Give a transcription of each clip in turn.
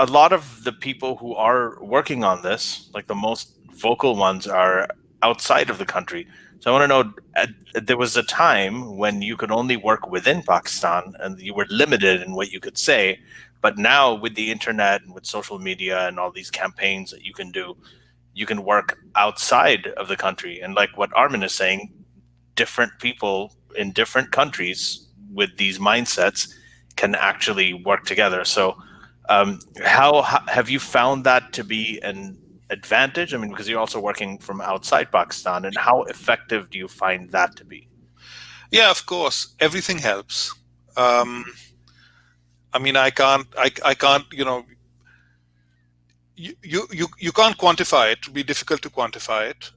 a lot of the people who are working on this, like the most vocal ones, are outside of the country. So I want to know, there was a time when you could only work within Pakistan and you were limited in what you could say. But now with the internet and with social media and all these campaigns that you can do, you can work outside of the country. And like what Armin is saying, different people in different countries with these mindsets can actually work together. So how have you found that to be an advantage? I mean, because you're also working from outside Pakistan, and how effective do you find that to be? Yeah, of course, everything helps. I mean, I can't, you know, you can't quantify it. It would be difficult to quantify it.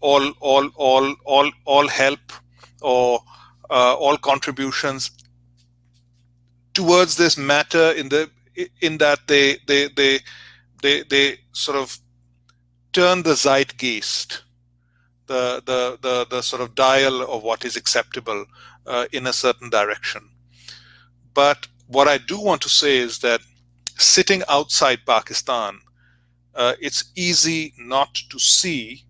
All help or all contributions towards this matter in that they sort of turn the zeitgeist, the sort of dial of what is acceptable in a certain direction. But what I do want to say is that sitting outside Pakistan, it's easy not to see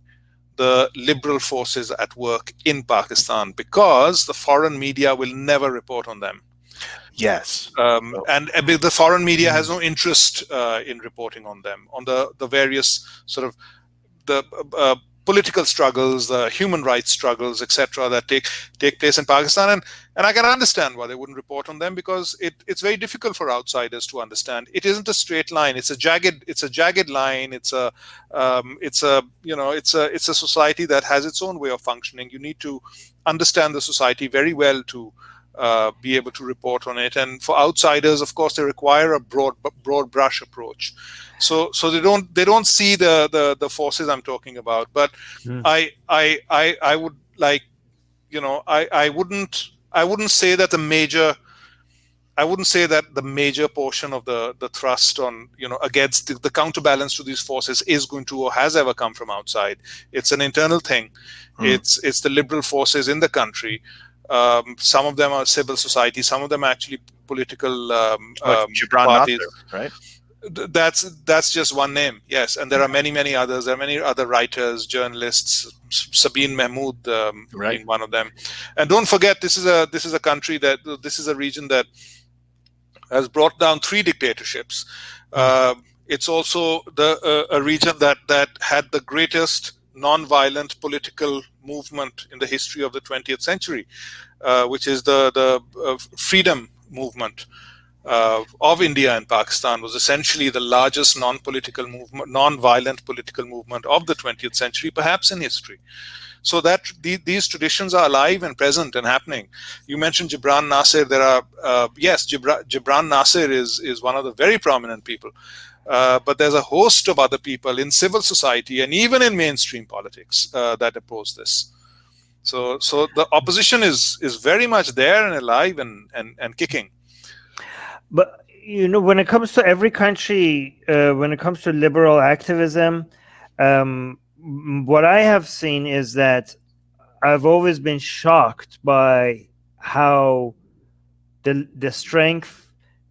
the liberal forces at work in Pakistan because the foreign media will never report on them. Yes. And the foreign media has no interest in reporting on them, on the various sort of the political struggles, the human rights struggles, etc., that take place in Pakistan. And I can understand why they wouldn't report on them, because it's very difficult for outsiders to understand. It isn't a straight line. It's a jagged line. It's a society that has its own way of functioning. You need to understand the society very well to be able to report on it. And for outsiders, of course, they require a broad brush approach. So they don't see the forces I'm talking about. But I would like, you know, I wouldn't say that the major portion of the thrust on, you know, against the counterbalance to these forces is going to or has ever come from outside. It's an internal thing. It's the liberal forces in the country. Some of them are civil society. Some of them are actually political Gibran parties. Nasser, right? That's just one name, yes, and there are many others. There are many other writers, journalists. Sabine Mahmood being one of them. And don't forget, this is a country this is a region that has brought down 3 dictatorships. It's also a region that had the greatest non-violent political movement in the history of the 20th century, which is the freedom movement of India and Pakistan. Was essentially the largest non-violent political movement of the 20th century, perhaps in history. So that these traditions are alive and present and happening. You mentioned Gibran Nasser. There are Gibran Nasser is one of the very prominent people. But there's a host of other people in civil society and even in mainstream politics that oppose this. So the opposition is very much there and alive and kicking. But you know, when it comes to every country, when it comes to liberal activism, what I have seen is that I've always been shocked by how the strength,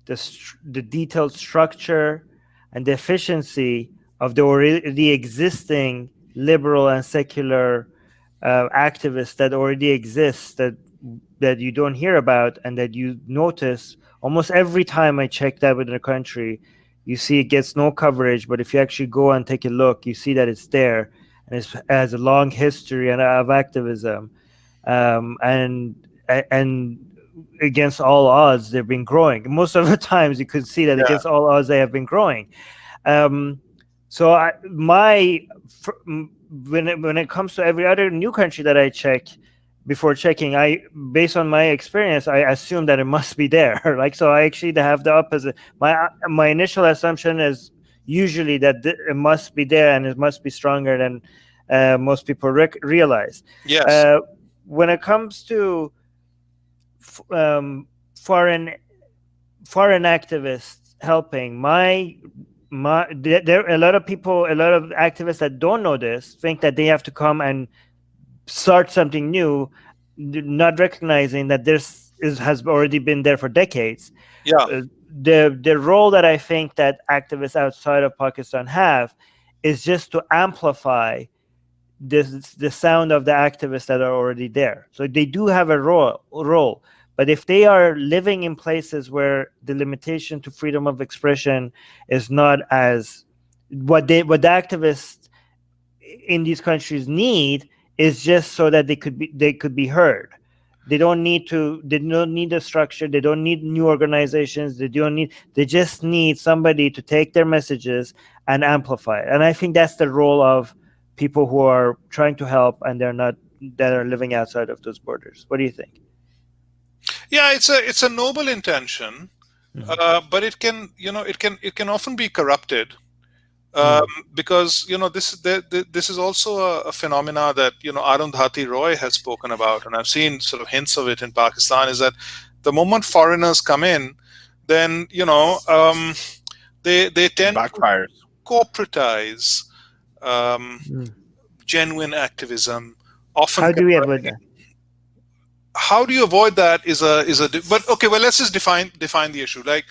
the detailed structure, and the efficiency of the already existing liberal and secular activists that already exist, that you don't hear about and that you notice almost every time I check that within a country. You see it gets no coverage, but if you actually go and take a look, you see that it's there, and it has a long history of activism, and against all odds, they've been growing. Most of the times, you could see that against all odds, they have been growing. So when it comes to every other new country that I check, before checking, based on my experience, I assume that it must be there. Like, so I actually have the opposite. My initial assumption is usually that it must be there and it must be stronger than most people realize. Yes. When it comes to foreign activists helping, there are a lot of activists that don't know this, think that they have to come and start something new, not recognizing that this has already been there for decades. Yeah. the role that I think that activists outside of Pakistan have is just to amplify the sound of the activists that are already there. So they do have a role. But if they are living in places where the limitation to freedom of expression is not as what the activists in these countries need is just so that they could be heard. They don't need a structure. They don't need new organizations. They just need somebody to take their messages and amplify it. And I think that's the role of people who are trying to help and that are living outside of those borders. What do you think? Yeah, it's a noble intention, but it can often be corrupted. Because this is also a phenomena that Arundhati Roy has spoken about, and I've seen sort of hints of it in Pakistan. Is that the moment foreigners come in, then they tend backfires. to corporatize genuine activism. Often, how do we avoid that? How do you avoid that? But okay, well, let's just define the issue. Like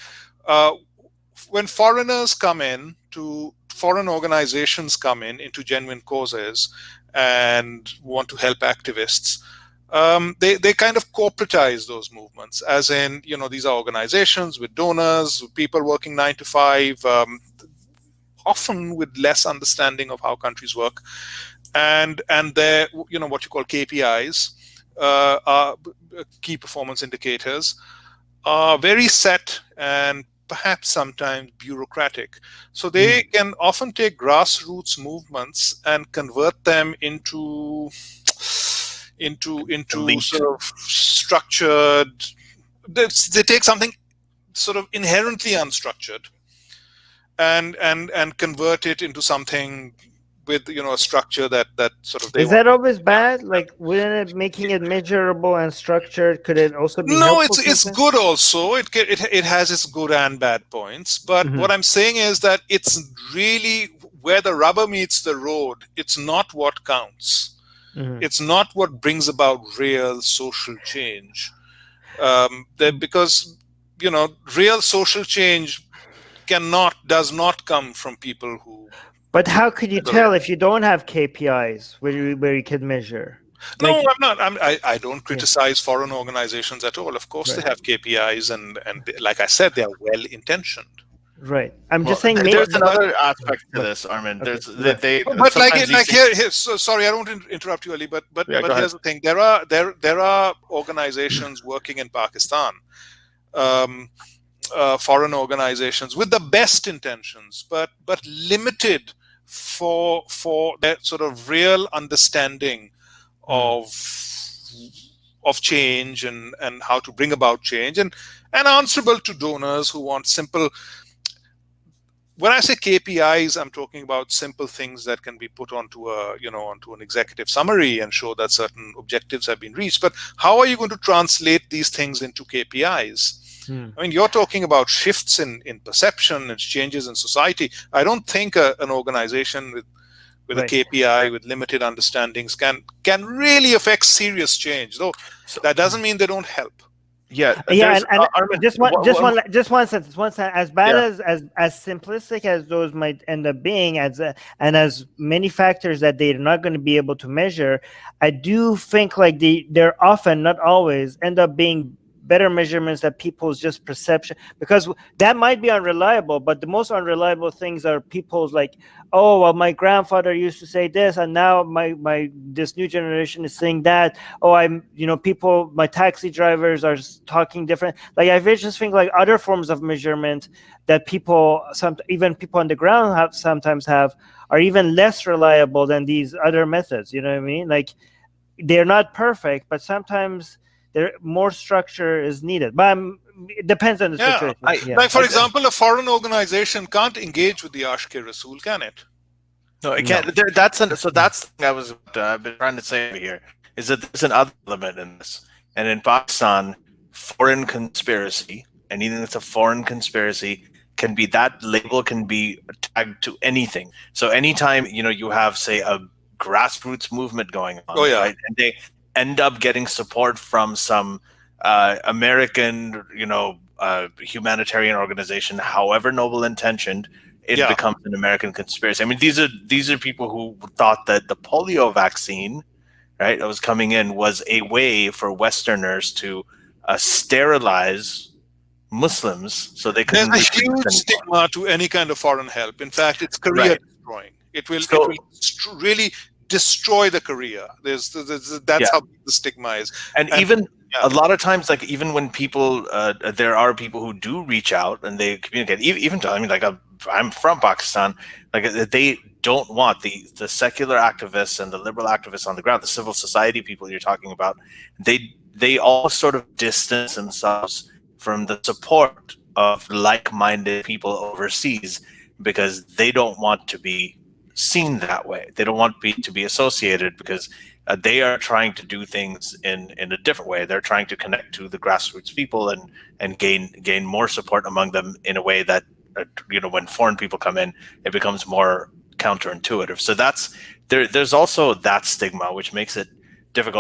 when foreigners come in to foreign organizations come into genuine causes and want to help activists, they kind of corporatize those movements, as in, these are organizations with donors, with people working 9 to 5, often with less understanding of how countries work, and they're, what you call KPIs, are key performance indicators, are very set and perhaps sometimes bureaucratic. So they can often take grassroots movements and convert them into sort of structured. They take something sort of inherently unstructured and convert it into something with a structure that sort of. Is that always bad? Like, wouldn't it making it measurable and structured? Could it also be? No, it's good also. It has its good and bad points. But what I'm saying is that it's really where the rubber meets the road. It's not what counts. It's not what brings about real social change. Because real social change does not come from people who. But how could you tell if you don't have KPIs where you can measure? No, I'm not. I don't criticize foreign organizations at all. Of course, they have KPIs, and like I said, they are well intentioned. Right. I'm just saying. There's another aspect to this, Armin. There's but here. So, sorry, I don't interrupt you, Ali. But here's the thing: there are organizations working in Pakistan. Foreign organizations with the best intentions, but limited for that sort of real understanding of change and how to bring about change, and answerable to donors who want simple. When I say KPIs, I'm talking about simple things that can be put onto an executive summary and show that certain objectives have been reached. But how are you going to translate these things into KPIs? I mean, you're talking about shifts in perception and changes in society. I don't think an organization with a KPI with limited understandings can really affect serious change. Though that doesn't mean they don't help. Yeah. And just one sentence. As bad as simplistic as those might end up being, and as many factors that they're not going to be able to measure, I do think like they're often, not always, end up being better measurements that people's just perception, because that might be unreliable, but the most unreliable things are people's like, oh, well, my grandfather used to say this, and now this new generation is saying that. Oh, my taxi drivers are talking different. Like, I just think like other forms of measurement that even people on the ground sometimes have are even less reliable than these other methods. You know what I mean? Like, they're not perfect, but sometimes more structure is needed, but it depends on the situation. Like, for example, a foreign organization can't engage with the Ashke Rasool, can it? No, it can't. No. That's I was been trying to say here is that there's another element in this, and in Pakistan, foreign conspiracy, anything that's a foreign conspiracy that label can be tagged to anything. So anytime you have, say, a grassroots movement going on, right, and they end up getting support from some American, humanitarian organization, however noble intentioned, it becomes an American conspiracy. I mean, these are people who thought that the polio vaccine, right, that was coming in was a way for Westerners to sterilize Muslims so they couldn't. There's a huge stigma to any kind of foreign help. In fact, it's career destroying. It will really destroy the career. That's how big the stigma is. And even a lot of times, like even when people, there are people who do reach out and they communicate. Even to, I mean, like I'm from Pakistan. Like they don't want the secular activists and the liberal activists on the ground, the civil society people you're talking about. They all sort of distance themselves from the support of like-minded people overseas because they don't want to be seen that way. They don't want to be associated because they are trying to do things in a different way. They're trying to connect to the grassroots people and gain more support among them in a way that when foreign people come in, it becomes more counterintuitive. So there's also that stigma, which makes it difficult.